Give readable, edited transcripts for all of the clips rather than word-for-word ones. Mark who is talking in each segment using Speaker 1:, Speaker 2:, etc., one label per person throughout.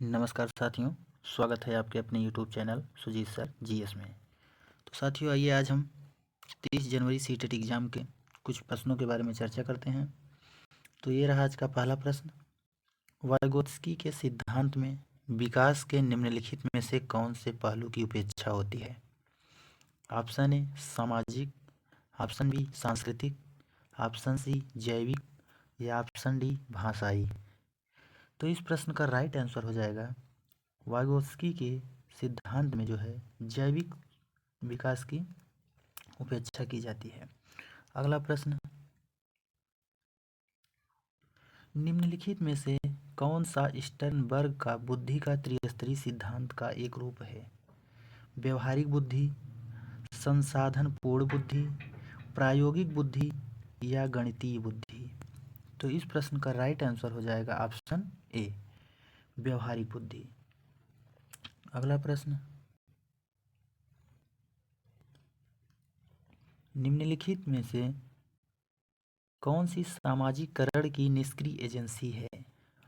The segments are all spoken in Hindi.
Speaker 1: नमस्कार साथियों, स्वागत है आपके अपने YouTube channel Sujeet sir GS में। तो साथियों, आइए आज हम 30 जनवरी सीटेट एग्ज़ाम के कुछ प्रश्नों के बारे में चर्चा करते हैं। तो ये रहा आज का पहला प्रश्न। वाइगोत्स्की के सिद्धांत में विकास के निम्नलिखित में से कौन से पहलू की उपेक्षा होती है? ऑप्शन ए सामाजिक, ऑप्शन बी सांस्कृतिक, ऑप्शन सी जैविक या ऑप्शन डी भाषाई। तो इस प्रश्न का राइट आंसर हो जाएगा वाइगोत्स्की के सिद्धांत में जो है जैविक विकास की उपेक्षा की जाती है। अगला प्रश्न, निम्नलिखित में से कौन सा स्टर्नबर्ग का बुद्धि का त्रिस्तरीय सिद्धांत का एक रूप है? व्यवहारिक बुद्धि, संसाधन पूर्ण बुद्धि, प्रायोगिक बुद्धि या गणितीय बुद्धि। तो इस प्रश्न का राइट आंसर हो जाएगा ऑप्शन ए व्यवहारिक बुद्धि। अगला प्रश्न, निम्नलिखित में से कौन सी सामाजिकरण की निष्क्रिय एजेंसी है?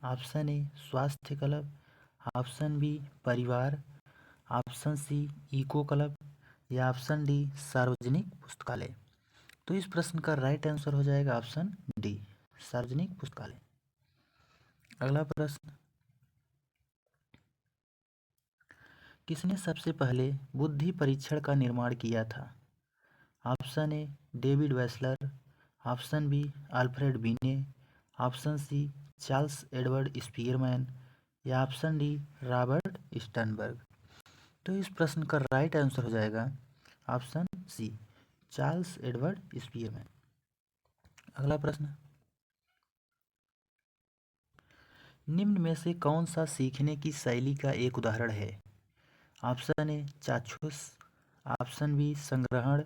Speaker 1: ऑप्शन ए स्वास्थ्य क्लब, ऑप्शन बी परिवार, ऑप्शन सी इको क्लब या ऑप्शन डी सार्वजनिक पुस्तकालय। तो इस प्रश्न का राइट आंसर हो जाएगा ऑप्शन डी सार्वजनिक पुस्तकालय। अगला प्रश्न, किसने सबसे पहले बुद्धि परीक्षण का निर्माण किया था? Option A David Wechsler, option B Alfred Binet, option C Charles Edward Spearman या ऑप्शन डी रॉबर्ट स्टर्नबर्ग। तो इस प्रश्न का राइट आंसर हो जाएगा option C Charles Edward Spearman. अगला प्रश्न, निम्न में से कौन सा सीखने की शैली का एक उदाहरण है? Option A Chakshusha, option B संग्रहण,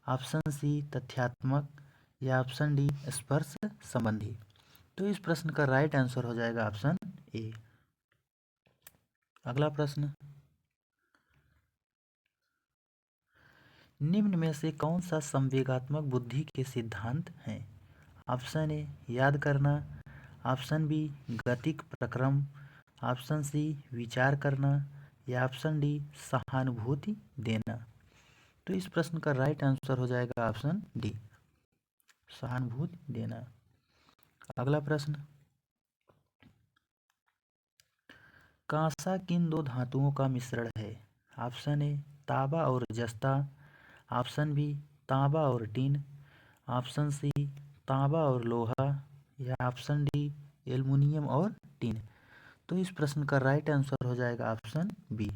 Speaker 1: ऑप्शन सी तथ्यात्मक या ऑप्शन डी स्पर्श संबंधी। तो इस प्रश्न का राइट आंसर हो जाएगा ऑप्शन ए। अगला प्रश्न, निम्न में से कौन सा संवेगात्मक बुद्धि के सिद्धांत हैं? ऑप्शन ए याद करना, ऑप्शन बी गतिक प्रक्रम, ऑप्शन सी विचार करना या ऑप्शन डी सहानुभूति देना। तो इस प्रश्न का राइट आंसर हो जाएगा ऑप्शन डी सहानुभूति देना। अगला प्रश्न, कांसा किन दो धातुओं का मिश्रण है? ऑप्शन ए तांबा और जस्ता, ऑप्शन बी तांबा और टिन, ऑप्शन सी तांबा और लोहा या ऑप्शन डी एल्युमिनियम और टिन। तो इस प्रश्न का राइट आंसर हो जाएगा ऑप्शन बी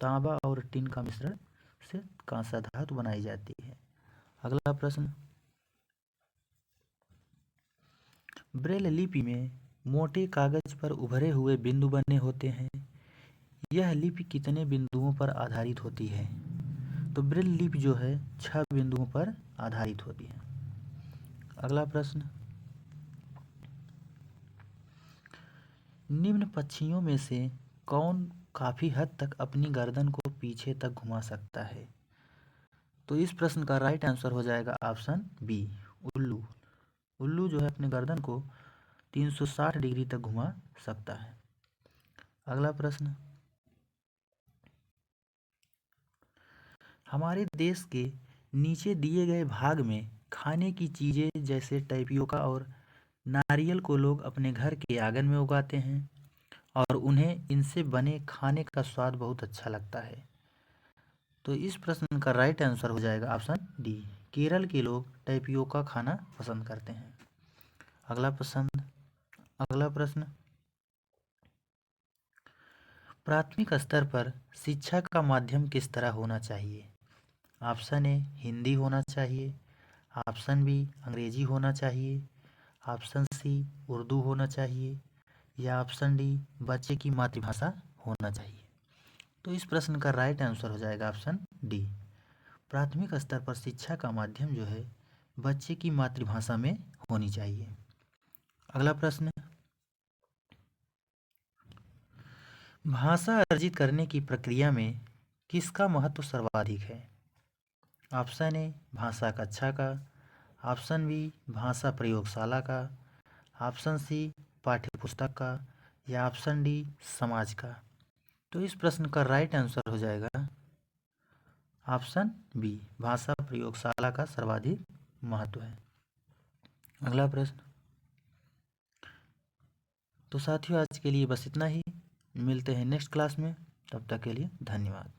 Speaker 1: तांबा और टिन का मिश्रण से कांसा धातु बनाई जाती है। अगला प्रश्न, ब्रेल लिपि में मोटे कागज पर उभरे हुए बिंदु बने होते हैं। यह लिपि कितने बिंदुओं पर आधारित होती है? तो ब्रेल लिपि जो है 6 बिंदुओं पर आधारित होती है। अगला प्रश्न, निम्न पक्षियों में से कौन काफी हद तक अपनी गर्दन को पीछे तक घुमा सकता है? तो इस प्रश्न का राइट आंसर हो जाएगा ऑप्शन बी उल्लू। उल्लू जो है अपने गर्दन को 360 डिग्री तक घुमा सकता है। अगला प्रश्न, हमारे देश के नीचे दिए गए भाग में खाने की चीज़ें जैसे टैपियोका और नारियल को लोग अपने घर के आंगन में उगाते हैं और उन्हें इनसे बने खाने का स्वाद बहुत अच्छा लगता है। तो इस प्रश्न का राइट आंसर हो जाएगा ऑप्शन डी केरल के लोग टैपियोका खाना पसंद करते हैं। अगला प्रश्न, प्राथमिक स्तर पर शिक्षा का माध्यम किस तरह होना चाहिए? ऑप्शन ए हिंदी होना चाहिए, ऑप्शन बी अंग्रेजी होना चाहिए, ऑप्शन सी उर्दू होना चाहिए या ऑप्शन डी बच्चे की मातृभाषा होना चाहिए। तो इस प्रश्न का राइट आंसर हो जाएगा ऑप्शन डी प्राथमिक स्तर पर शिक्षा का माध्यम जो है बच्चे की मातृभाषा में होनी चाहिए। अगला प्रश्न, भाषा अर्जित करने की प्रक्रिया में किसका महत्व सर्वाधिक है? ऑप्शन ए भाषा कक्षा का, ऑप्शन बी भाषा प्रयोगशाला का, ऑप्शन सी पाठ्यपुस्तक का या ऑप्शन डी समाज का? तो इस प्रश्न का राइट आंसर हो जाएगा ऑप्शन बी, भाषा प्रयोगशाला का सर्वाधिक महत्व है। अगला प्रश्न। तो साथियों आज के लिए बस इतना ही, मिलते हैं नेक्स्ट क्लास में, तब तक के लिए धन्यवाद।